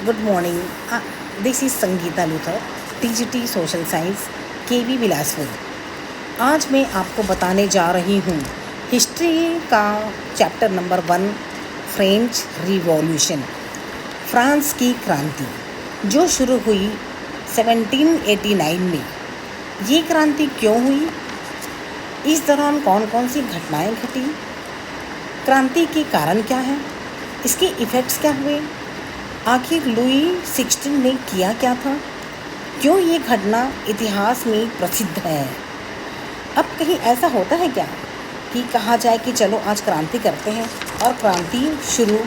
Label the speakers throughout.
Speaker 1: Good morning. This is Sangeeta Luther, TGT Social Science, KV Bilaspur. आज मैं आपको बताने जा रही हूँ हिस्ट्री का chapter number 1, French revolution, France की क्रांति, जो शुरू हुई 1789 में। ये क्रांति क्यों हुई? इस दौरान कौन कौन सी घटनाएं घटी? क्रांति के कारण क्या हैं? इसके इफ़ेक्ट्स क्या हुए? आखिर लुई 16 ने किया क्या था? क्यों ये घटना इतिहास में प्रसिद्ध है? अब कहीं ऐसा होता है क्या कि कहा जाए कि चलो आज क्रांति करते हैं और क्रांति शुरू?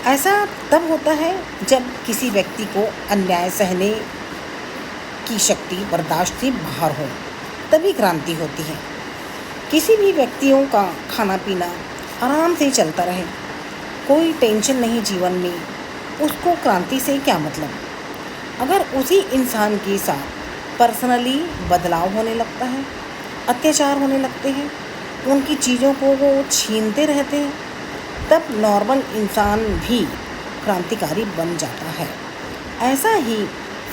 Speaker 1: ऐसा तब होता है जब किसी व्यक्ति को अन्याय सहने की शक्ति बर्दाश्त से बाहर हो, तभी क्रांति होती है। किसी भी व्यक्तियों का खाना पीना आराम से चलता रहे, कोई टेंशन नहीं जीवन में, उसको क्रांति से क्या मतलब? अगर उसी इंसान के साथ पर्सनली बदलाव होने लगता है, अत्याचार होने लगते हैं, उनकी चीज़ों को वो छीनते रहते हैं, तब नॉर्मल इंसान भी क्रांतिकारी बन जाता है। ऐसा ही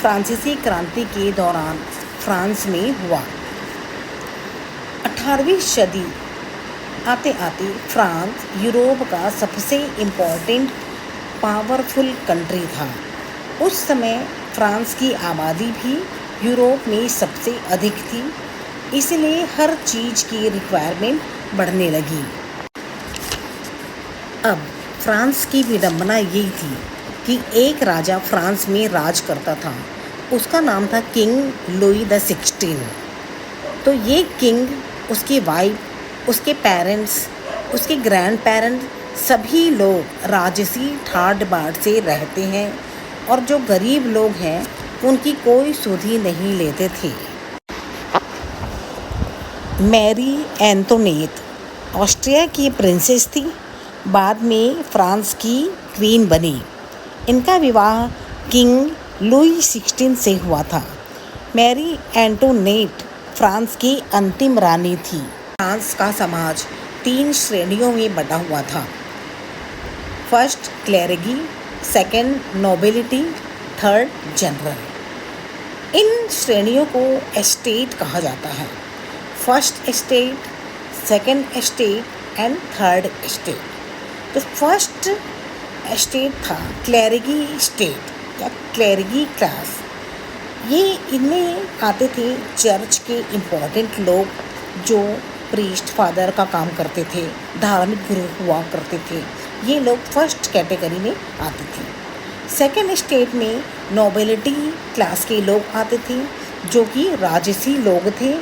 Speaker 1: फ्रांसीसी क्रांति के दौरान फ्रांस में हुआ। 18वीं सदी आते आते फ्रांस यूरोप का सबसे इम्पोर्टेंट पावरफुल कंट्री था। उस समय फ्रांस की आबादी भी यूरोप में सबसे अधिक थी, इसलिए हर चीज़ की रिक्वायरमेंट बढ़ने लगी। अब फ्रांस की विडंबना यही थी कि एक राजा फ्रांस में राज करता था। उसका नाम था किंग लुई द 16। तो ये किंग, उसकी वाइफ, उसके पेरेंट्स, उसके ग्रैंड पेरेंट्स, सभी लोग राजसी ठाट बाट से रहते हैं और जो गरीब लोग हैं उनकी कोई सुधि नहीं लेते थे। मैरी एंटोनेट ऑस्ट्रिया की प्रिंसेस थी, बाद में फ्रांस की क्वीन बनी। इनका विवाह किंग लुई 16 से हुआ था। मैरी एंटोनेट फ्रांस की अंतिम रानी थी। फ्रांस का समाज 3 श्रेणियों में बटा हुआ था। First clergy, second nobility, third general. इन श्रेणियों को एस्टेट कहा जाता है। First estate, second estate and third estate. तो फर्स्ट एस्टेट था क्लेरिगी स्टेट या क्लेरिगी क्लास। ये इनमें आते थे चर्च के इम्पोर्टेंट लोग, जो प्रीस्ट फादर का काम करते थे, धार्मिक गुरु हुआ करते थे। ये लोग फर्स्ट कैटेगरी में आते थे। सेकेंड स्टेट में नोबिलिटी क्लास के लोग आते थे, जो कि राजसी लोग थे।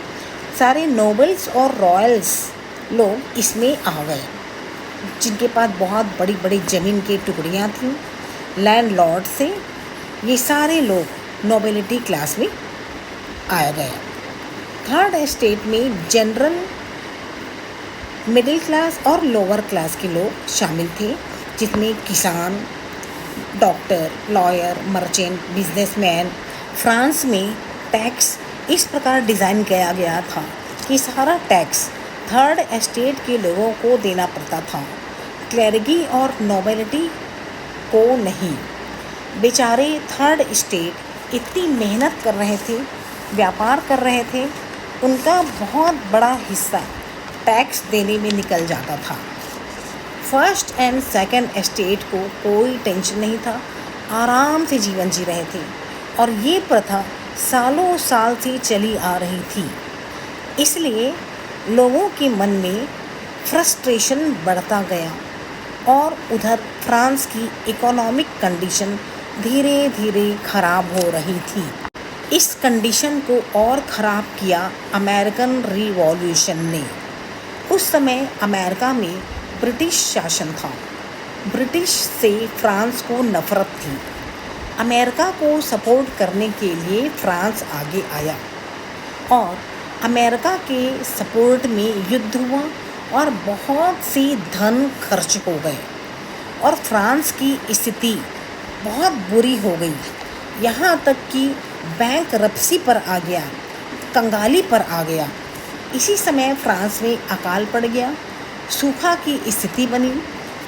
Speaker 1: सारे नोबल्स और रॉयल्स लोग इसमें आ गए, जिनके पास बहुत बड़ी बड़ी ज़मीन की टुकड़ियाँ थीं, लैंडलॉर्ड से। ये सारे लोग नोबिलिटी क्लास में आ गए। थर्ड स्टेट में जनरल, मिडिल क्लास और लोअर क्लास के लोग शामिल थे, जिसमें किसान, doctor, lawyer, merchant, businessman. France में टैक्स इस प्रकार डिज़ाइन किया गया था कि सारा टैक्स थर्ड एस्टेट के लोगों को देना पड़ता था, क्लेरिगी और नोबिलिटी को नहीं। बेचारे थर्ड एस्टेट इतनी मेहनत कर रहे थे, व्यापार कर रहे थे, उनका बहुत बड़ा हिस्सा टैक्स देने में निकल जाता था। फर्स्ट एंड सेकंड एस्टेट को कोई टेंशन नहीं था, आराम से जीवन जी रहे थे, और ये प्रथा सालों साल से चली आ रही थी। इसलिए लोगों के मन में फ्रस्ट्रेशन बढ़ता गया और उधर फ्रांस की इकोनॉमिक कंडीशन धीरे धीरे ख़राब हो रही थी। इस कंडीशन को और ख़राब किया अमेरिकन रिवॉल्यूशन ने। उस समय अमेरिका में ब्रिटिश शासन था। ब्रिटिश से फ्रांस को नफ़रत थी। अमेरिका को सपोर्ट करने के लिए फ्रांस आगे आया और अमेरिका के सपोर्ट में युद्ध हुआ और बहुत सी धन खर्च हो गए और फ्रांस की स्थिति बहुत बुरी हो गई। यहाँ तक कि बैंकरप्सी पर आ गया, कंगाली पर आ गया। इसी समय फ्रांस में अकाल पड़ गया, सूखा की स्थिति बनी,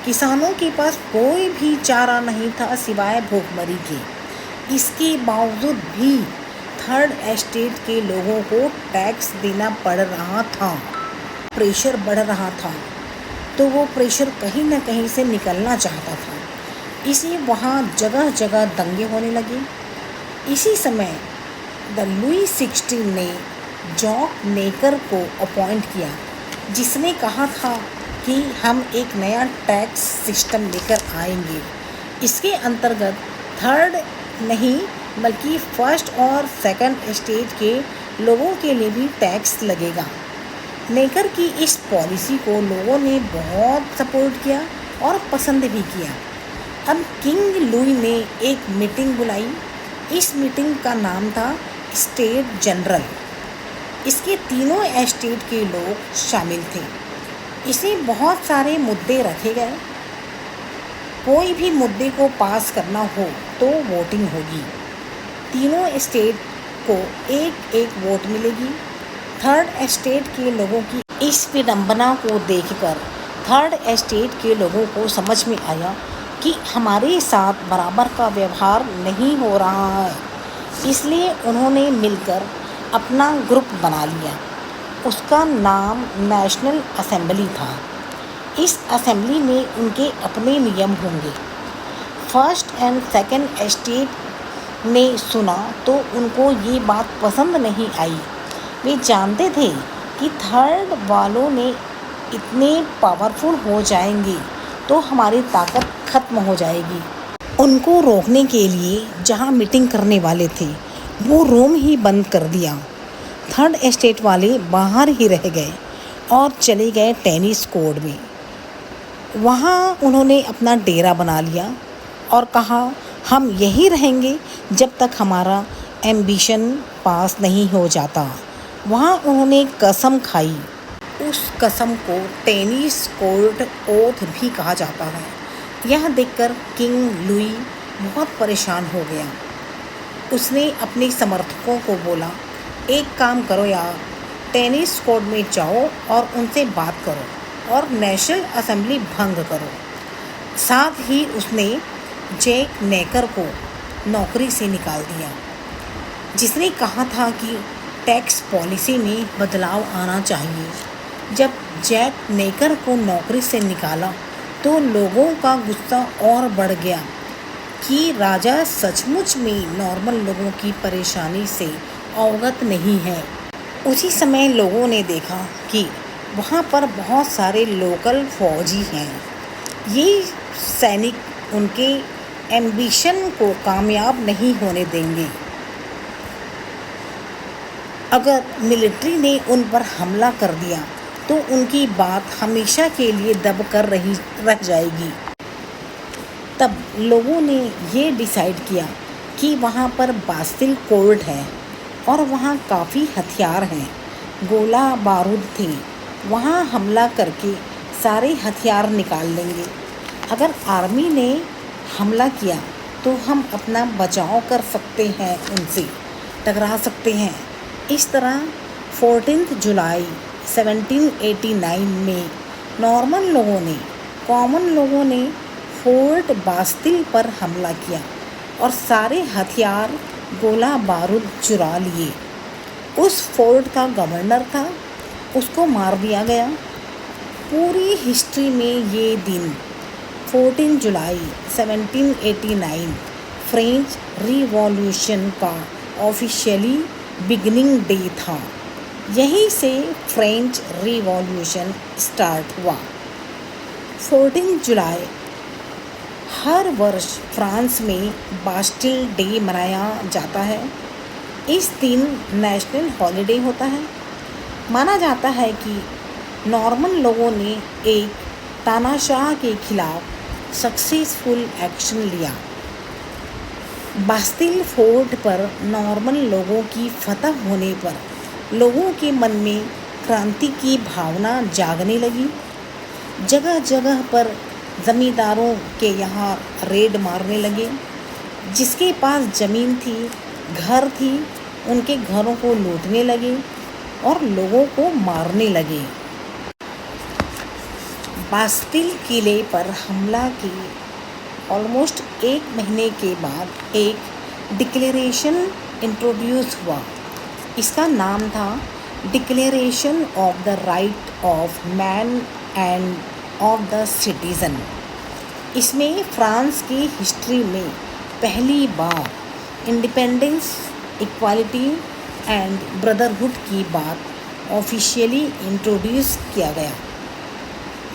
Speaker 1: किसानों के पास कोई भी चारा नहीं था सिवाय भूखमरी के। इसके बावजूद भी थर्ड एस्टेट के लोगों को टैक्स देना पड़ रहा था। प्रेशर बढ़ रहा था, तो वो प्रेशर कहीं ना कहीं से निकलना चाहता था। इसी वहाँ जगह जगह दंगे होने लगे। इसी समय द लुई 16 ने जॉक नेकर को अपॉइंट किया, जिसने कहा था कि हम एक नया टैक्स सिस्टम लेकर आएंगे। इसके अंतर्गत थर्ड नहीं बल्कि फर्स्ट और सेकंड स्टेट के लोगों के लिए भी टैक्स लगेगा। नेकर की इस पॉलिसी को लोगों ने बहुत सपोर्ट किया और पसंद भी किया। अब किंग लुई ने एक मीटिंग बुलाई। इस मीटिंग का नाम था स्टेट जनरल। इसके तीनों एस्टेट के लोग शामिल थे। इसे बहुत सारे मुद्दे रखे गए। कोई भी मुद्दे को पास करना हो तो वोटिंग होगी। तीनों स्टेट को एक एक वोट मिलेगी। थर्ड एस्टेट के लोगों की इस विडंबना को देखकर थर्ड एस्टेट के लोगों को समझ में आया कि हमारे साथ बराबर का व्यवहार नहीं हो रहा है। इसलिए उन्होंने मिलकर अपना ग्रुप बना लिया। उसका नाम नेशनल असेंबली था। इस असेंबली में उनके अपने नियम होंगे। फर्स्ट एंड सेकंड एस्टेट ने सुना तो उनको ये बात पसंद नहीं आई। वे जानते थे कि थर्ड वालों ने इतने पावरफुल हो जाएंगे तो हमारी ताकत खत्म हो जाएगी। उनको रोकने के लिए जहाँ मीटिंग करने वाले थे वो रूम ही बंद कर दिया। थर्ड एस्टेट वाले बाहर ही रह गए और चले गए टेनिस कोर्ट में। वहाँ उन्होंने अपना डेरा बना लिया और कहा हम यहीं रहेंगे जब तक हमारा एम्बिशन पास नहीं हो जाता। वहाँ उन्होंने कसम खाई। उस कसम को टेनिस कोर्ट ओथ भी कहा जाता है। यह देखकर किंग लुई बहुत परेशान हो गया। उसने अपने समर्थकों को बोला, एक काम करो यार, टेनिस कोर्ट में जाओ और उनसे बात करो और नेशनल असेंबली भंग करो। साथ ही उसने जैक नेकर को नौकरी से निकाल दिया, जिसने कहा था कि टैक्स पॉलिसी में बदलाव आना चाहिए। जब जैक नेकर को नौकरी से निकाला तो लोगों का गुस्सा और बढ़ गया कि राजा सचमुच में नॉर्मल लोगों की परेशानी से अवगत नहीं है। उसी समय लोगों ने देखा कि वहाँ पर बहुत सारे लोकल फौजी हैं। ये सैनिक उनके एम्बिशन को कामयाब नहीं होने देंगे। अगर मिलिट्री ने उन पर हमला कर दिया तो उनकी बात हमेशा के लिए दब कर रह जाएगी। तब लोगों ने ये डिसाइड किया कि वहाँ पर बास्टिल कोर्ट है और वहाँ काफ़ी हथियार हैं, गोला बारूद थे। वहाँ हमला करके सारे हथियार निकाल लेंगे। अगर आर्मी ने हमला किया तो हम अपना बचाव कर सकते हैं, उनसे टकरा सकते हैं। इस तरह 14 जुलाई 1789 में कॉमन लोगों ने फोर्ट बास्टिल पर हमला किया और सारे हथियार गोला बारूद चुरा लिए। उस फोर्ट का गवर्नर था, उसको मार दिया गया। पूरी हिस्ट्री में ये दिन 14 जुलाई 1789 फ्रेंच रिवॉल्यूशन का ऑफिशियली बिगिनिंग डे था। यहीं से फ्रेंच रिवॉल्यूशन स्टार्ट हुआ। 14 जुलाई हर वर्ष फ्रांस में बास्टिल डे मनाया जाता है। इस दिन नेशनल हॉलिडे होता है। माना जाता है कि नॉर्मन लोगों ने एक तानाशाह के खिलाफ सक्सेसफुल एक्शन लिया। बास्टिल फोर्ट पर नॉर्मन लोगों की फतह होने पर लोगों के मन में क्रांति की भावना जागने लगी। जगह जगह पर ज़मींदारों के यहाँ रेड मारने लगे। जिसके पास ज़मीन थी, घर थी, उनके घरों को लूटने लगे और लोगों को मारने लगे। बास्टिल किले पर हमला के ऑलमोस्ट 1 महीने के बाद एक डिक्लेरेशन इंट्रोड्यूस हुआ। इसका नाम था declaration of the right of man end of the citizen. इसमें फ्रांस की हिस्ट्री में पहली बार इंडिपेंडेंस, इक्वालिटी एंड ब्रदरहुड की बात ऑफिशियली इंट्रोड्यूस किया गया।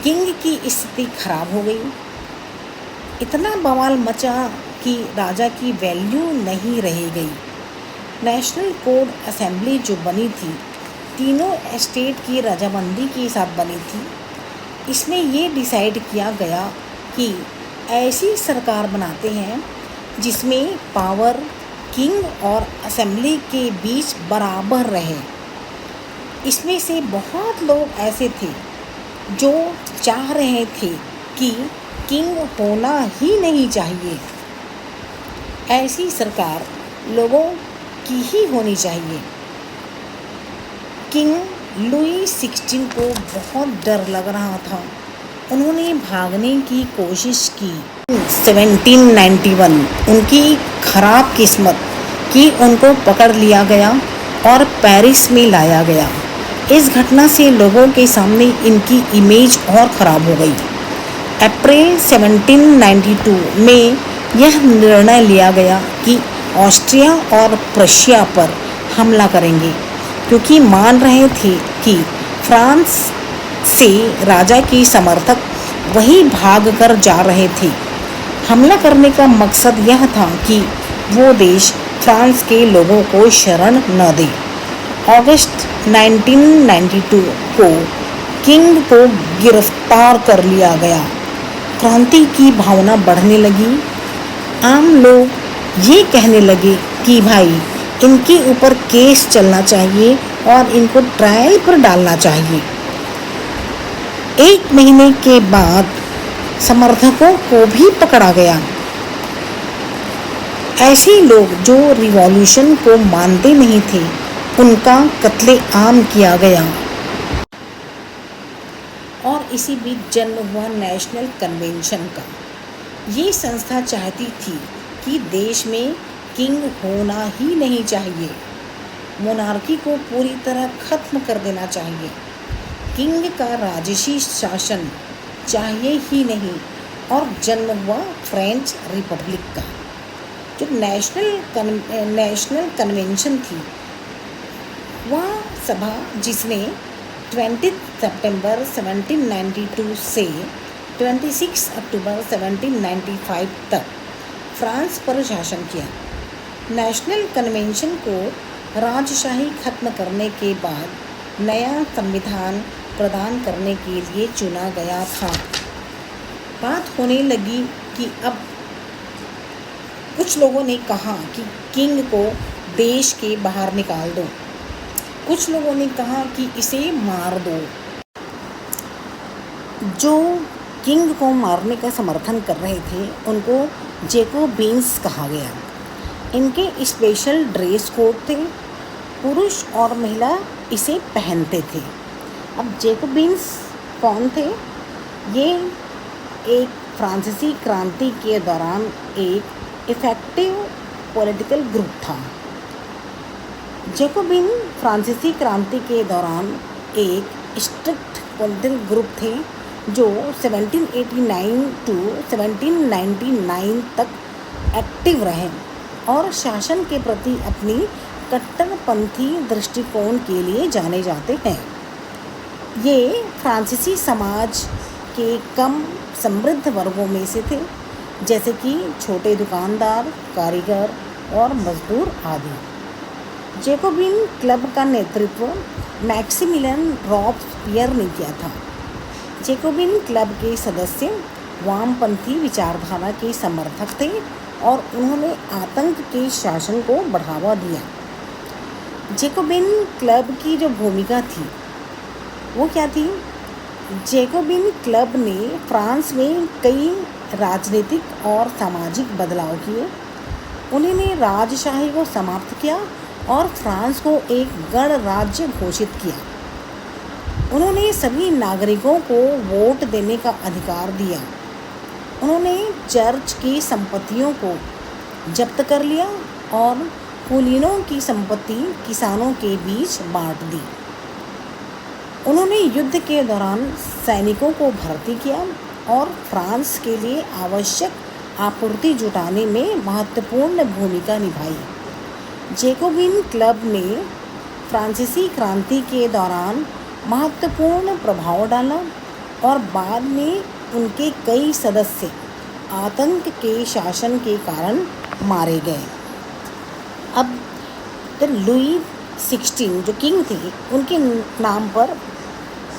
Speaker 1: किंग की स्थिति खराब हो गई, इतना बवाल मचा कि राजा की वैल्यू नहीं रह गई। नेशनल कोड असेंबली जो बनी थी, तीनों स्टेट की रजामंदी के साथ बनी थी। इसमें ये डिसाइड किया गया कि ऐसी सरकार बनाते हैं जिसमें पावर किंग और असेंबली के बीच बराबर रहे। इसमें से बहुत लोग ऐसे थे जो चाह रहे थे कि किंग होना ही नहीं चाहिए, ऐसी सरकार लोगों की ही होनी चाहिए। किंग लुई 16 को बहुत डर लग रहा था। उन्होंने भागने की कोशिश की। 1791 उनकी खराब किस्मत कि उनको पकड़ लिया गया और पेरिस में लाया गया। इस घटना से लोगों के सामने इनकी इमेज और ख़राब हो गई। अप्रैल 1792 में यह निर्णय लिया गया कि ऑस्ट्रिया और प्रशिया पर हमला करेंगे, क्योंकि मान रहे थे कि फ्रांस से राजा के समर्थक वहीं भाग कर जा रहे थे। हमला करने का मकसद यह था कि वो देश फ्रांस के लोगों को शरण न दे। अगस्त 1992 को किंग को गिरफ्तार कर लिया गया। क्रांति की भावना बढ़ने लगी। आम लोग ये कहने लगे कि भाई इनके ऊपर केस चलना चाहिए और इनको ट्रायल पर डालना चाहिए। 1 महीने के बाद समर्थकों को भी पकड़ा गया। ऐसे लोग जो रिवॉल्यूशन को मानते नहीं थे, उनका कत्लेआम किया गया। और इसी बीच जन्म हुआ नेशनल कन्वेंशन का। ये संस्था चाहती थी कि देश में किंग होना ही नहीं चाहिए, मोनार्की को पूरी तरह खत्म कर देना चाहिए, किंग का राजसी शासन चाहिए ही नहीं। और जन्म हुआ फ्रेंच रिपब्लिक का। जो नेशनल कन्वेंशन थी, वह सभा जिसने 20 सितंबर 1792 से 26 अक्टूबर 1795 तक फ्रांस पर शासन किया। नेशनल कन्वेंशन को राजशाही खत्म करने के बाद नया संविधान प्रदान करने के लिए चुना गया था। बात होने लगी कि अब कुछ लोगों ने कहा कि किंग को देश के बाहर निकाल दो, कुछ लोगों ने कहा कि इसे मार दो। जो किंग को मारने का समर्थन कर रहे थे उनको जैकोबिन्स कहा गया। इनके स्पेशल ड्रेस कोड थे, पुरुष और महिला इसे पहनते थे। अब जैकोबिन्स कौन थे? ये एक फ्रांसीसी क्रांति के दौरान एक इफ़ेक्टिव पॉलिटिकल ग्रुप था। जैकोबिन फ्रांसीसी क्रांति के दौरान एक स्ट्रिक्ट पॉलिटिकल ग्रुप थे जो 1789 टू 1799 तक एक्टिव रहे और शासन के प्रति अपनी कट्टरपंथी दृष्टिकोण के लिए जाने जाते हैं। ये फ्रांसीसी समाज के कम समृद्ध वर्गों में से थे, जैसे कि छोटे दुकानदार, कारीगर और मजदूर आदि। जैकोबिन क्लब का नेतृत्व मैक्सिमिलियन रॉबस्पियर ने किया था। जैकोबिन क्लब के सदस्य वामपंथी विचारधारा के समर्थक थे और उन्होंने आतंक के शासन को बढ़ावा दिया। जैकोबिन क्लब की जो भूमिका थी वो क्या थी? जैकोबिन क्लब ने फ्रांस में कई राजनीतिक और सामाजिक बदलाव किए। उन्होंने राजशाही को समाप्त किया और फ्रांस को एक गणराज्य घोषित किया। उन्होंने सभी नागरिकों को वोट देने का अधिकार दिया। उन्होंने चर्च की संपत्तियों को जब्त कर लिया और कुलीनों की संपत्ति किसानों के बीच बांट दी। उन्होंने युद्ध के दौरान सैनिकों को भर्ती किया और फ्रांस के लिए आवश्यक आपूर्ति जुटाने में महत्वपूर्ण भूमिका निभाई। जैकोबिन क्लब ने फ्रांसीसी क्रांति के दौरान महत्वपूर्ण प्रभाव डाला और बाद में उनके कई सदस्य आतंक के शासन के कारण मारे गए। अब लुई 16 जो किंग थे, उनके नाम पर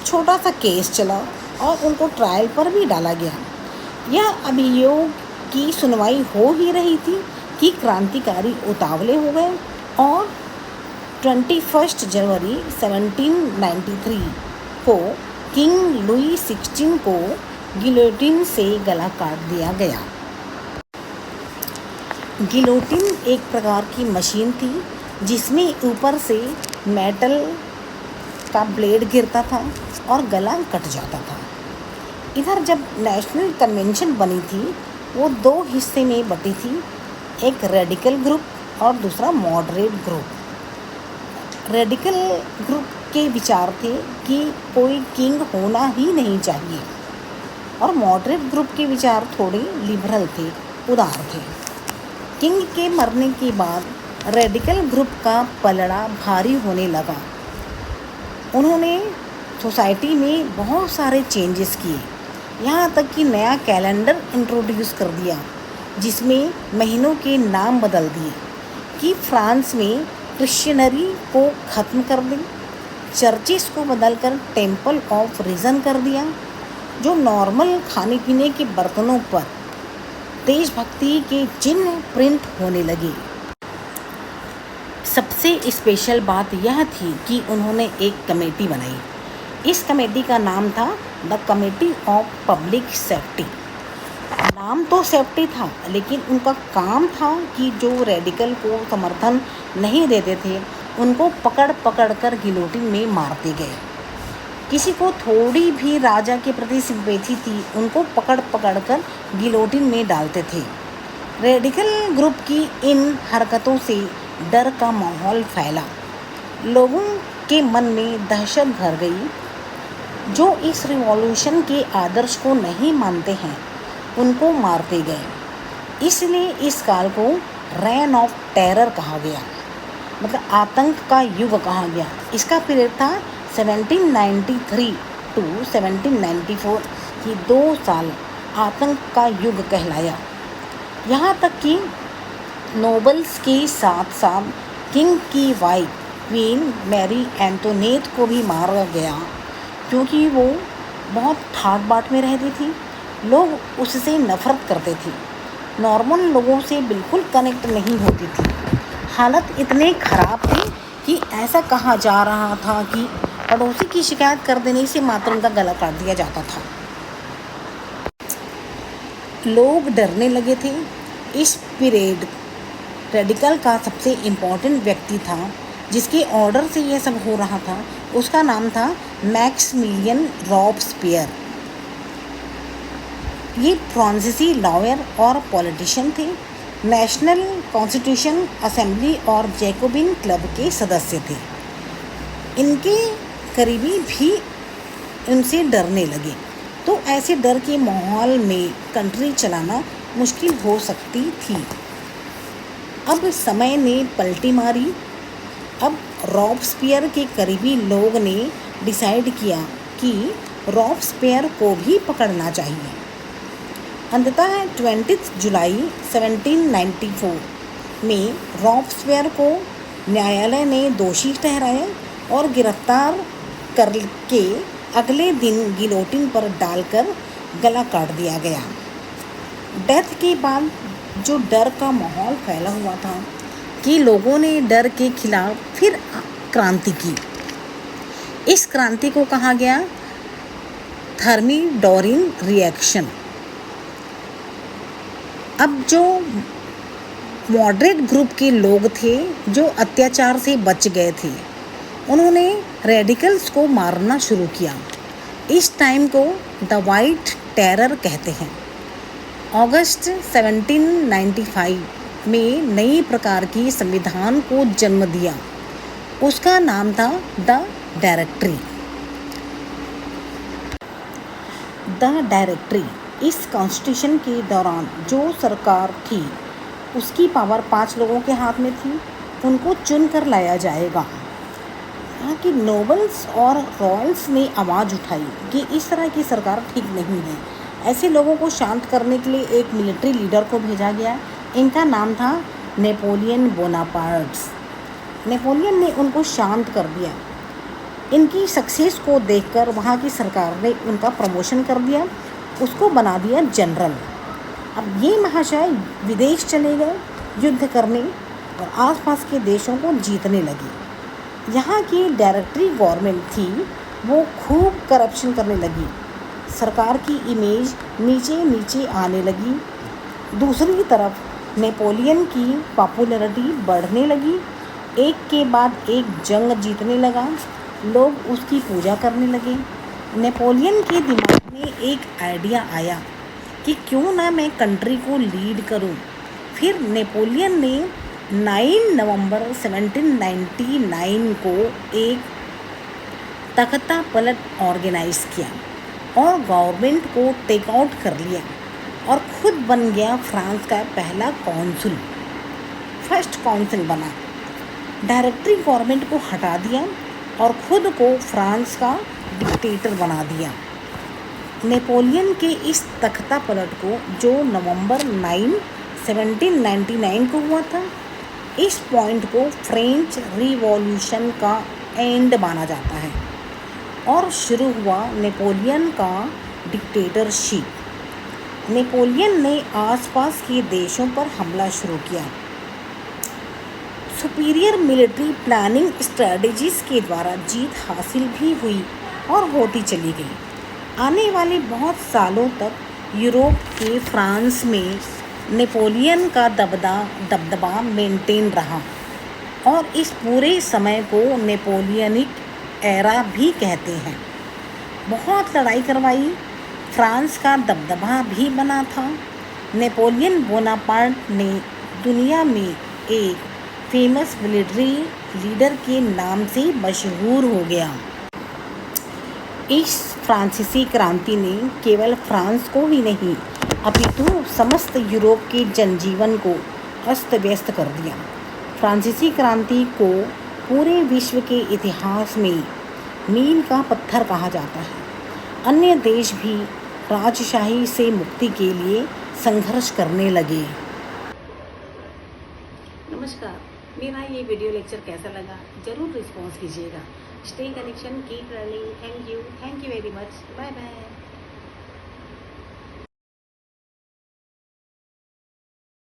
Speaker 1: छोटा सा केस चला और उनको ट्रायल पर भी डाला गया। यह अभियोग की सुनवाई हो ही रही थी कि क्रांतिकारी उतावले हो गए और 21 जनवरी 1793 को किंग लुई 16 को गिलोटिन से गला काट दिया गया। गिलोटिन एक प्रकार की मशीन थी जिसमें ऊपर से मेटल का ब्लेड गिरता था और गला कट जाता था। इधर जब नेशनल कन्वेंशन बनी थी वो दो हिस्से में बटी थी, एक रेडिकल ग्रुप और दूसरा मॉडरेट ग्रुप। रेडिकल ग्रुप के विचार थे कि कोई किंग होना ही नहीं चाहिए और मॉडरेट ग्रुप के विचार थोड़े लिबरल थे, उदार थे। किंग के मरने के बाद रेडिकल ग्रुप का पलड़ा भारी होने लगा। उन्होंने सोसाइटी में बहुत सारे चेंजेस किए, यहाँ तक कि नया कैलेंडर इंट्रोड्यूस कर दिया जिसमें महीनों के नाम बदल दिए कि फ्रांस में क्रिश्चियनरी को ख़त्म कर दें, चर्चिस को बदलकर टेम्पल ऑफ रीज़न कर दिया, जो नॉर्मल खाने पीने के बर्तनों पर देशभक्ति के चिन्ह प्रिंट होने लगे। सबसे स्पेशल बात यह थी कि उन्होंने एक कमेटी बनाई। इस कमेटी का नाम था the committee of public safety. नाम तो सेफ्टी था लेकिन उनका काम था कि जो रेडिकल को समर्थन नहीं देते थे उनको पकड़ पकड़ कर गिलोटिन में मारते गए। किसी को थोड़ी भी राजा के प्रति सिंपैथी थी उनको पकड़ पकड़ कर गिलोटिन में डालते थे। रेडिकल ग्रुप की इन हरकतों से डर का माहौल फैला, लोगों के मन में दहशत भर गई। जो इस रिवॉल्यूशन के आदर्श को नहीं मानते हैं उनको मारते गए। इसलिए इस काल को रेन ऑफ टेरर कहा गया, मतलब आतंक का युग कहा गया। इसका पीरियड था 1793 टू 1794, ये 2 साल आतंक का युग कहलाया। यहाँ तक कि नोबल्स के साथ साथ किंग की वाइफ क्वीन मैरी एंटोनेट को भी मारा गया क्योंकि वो बहुत ठाट बाट में रहती थी। लोग उससे नफ़रत करते थे, नॉर्मल लोगों से बिल्कुल कनेक्ट नहीं होती थी। हालत इतने ख़राब थी कि ऐसा कहा जा रहा था कि पड़ोसी की शिकायत कर देने से मात्र उनका गला काट दिया जाता था। लोग डरने लगे थे। इस पीरियड रेडिकल का सबसे इम्पोर्टेंट व्यक्ति था जिसके ऑर्डर से ये सब हो रहा था, उसका नाम था मैक्सिमिलियन रॉबस्पियर। ये फ्रांसीसी लॉयर और पॉलिटिशियन थे, नेशनल कॉन्स्टिट्यूशन असेंबली और जैकोबिन क्लब के सदस्य थे। इनके करीबी भी इनसे डरने लगे, तो ऐसे डर के माहौल में कंट्री चलाना मुश्किल हो सकती थी। अब समय ने पलटी मारी। अब रॉबस्पियर के करीबी लोग ने डिसाइड किया कि रॉबस्पियर को भी पकड़ना चाहिए। अंततः 20 जुलाई 1794 में रॉबस्पियर को न्यायालय ने दोषी ठहराया और गिरफ्तार करके अगले दिन गिलोटिन पर डालकर गला काट दिया गया। डेथ के बाद जो डर का माहौल फैला हुआ था कि लोगों ने डर के खिलाफ फिर क्रांति की। इस क्रांति को कहा गया थर्मिडोरिन रिएक्शन। अब जो मॉडरेट ग्रुप के लोग थे जो अत्याचार से बच गए थे उन्होंने रेडिकल्स को मारना शुरू किया। इस टाइम को द वाइट टेरर कहते हैं। अगस्त 1795 में नई प्रकार की संविधान को जन्म दिया। उसका नाम था द डायरेक्टरी। द डायरेक्टरी इस कॉन्स्टिट्यूशन के दौरान जो सरकार थी उसकी पावर 5 लोगों के हाथ में थी। उनको चुन कर लाया जाएगा। यहाँ की नोबल्स और रॉयल्स ने आवाज़ उठाई कि इस तरह की सरकार ठीक नहीं है। ऐसे लोगों को शांत करने के लिए एक मिलिट्री लीडर को भेजा गया। इनका नाम था नेपोलियन बोनापार्ट्स। नेपोलियन ने उनको शांत कर दिया। इनकी सक्सेस को देखकर वहाँ की सरकार ने उनका प्रमोशन कर दिया, उसको बना दिया जनरल। अब ये महाशय विदेश चले गए युद्ध करने और आसपास के देशों को जीतने लगे। यहाँ की डायरेक्टरी गवर्नमेंट थी वो खूब करप्शन करने लगी। सरकार की इमेज नीचे नीचे आने लगी। दूसरी तरफ नेपोलियन की पॉपुलैरिटी बढ़ने लगी। एक के बाद एक जंग जीतने लगा। लोग उसकी पूजा करने लगे। नेपोलियन के दिमाग में एक आइडिया आया कि क्यों ना मैं कंट्री को लीड करूं। फिर नेपोलियन ने 9 नवंबर 1799 को एक तख्ता पलट ऑर्गेनाइज किया और गवर्नमेंट को टेक आउट कर लिया और खुद बन गया फ्रांस का पहला कौंसिल, फर्स्ट कौंसिल बना। डायरेक्टरी गवर्नमेंट को हटा दिया और खुद को फ्रांस का डिक्टेटर बना दिया। नेपोलियन के इस तख्ता पलट को जो नवंबर 9, 1799 को हुआ था, इस पॉइंट को फ्रेंच रिवॉल्यूशन का एंड माना जाता है और शुरू हुआ नेपोलियन का डिक्टेटरशिप। नेपोलियन ने आसपास के देशों पर हमला शुरू किया। सुपीरियर मिलिट्री प्लानिंग स्ट्रेटजीज के द्वारा जीत हासिल भी हुई और होती चली गई। आने वाले बहुत सालों तक यूरोप के फ्रांस में नेपोलियन का दबदबा मेंटेन रहा और इस पूरे समय को नेपोलियनिक एरा भी कहते हैं। बहुत लड़ाई करवाई, फ्रांस का दबदबा भी बना था। नेपोलियन बोनापार्ट ने दुनिया में एक फेमस मिलिट्री लीडर के नाम से मशहूर हो गया। इस फ्रांसीसी क्रांति ने केवल फ्रांस को ही नहीं अपितु समस्त यूरोप के जनजीवन को अस्त व्यस्त कर दिया। फ्रांसीसी क्रांति को पूरे विश्व के इतिहास में मील का पत्थर कहा जाता है। अन्य देश भी राजशाही से मुक्ति के लिए संघर्ष करने लगे। नमस्कार, मेरा ये वीडियो लेक्चर कैसा लगा ज़रूर रिस्पॉन्स कीजिएगा। Stay connection, keep learning. Thank you very much. Bye bye.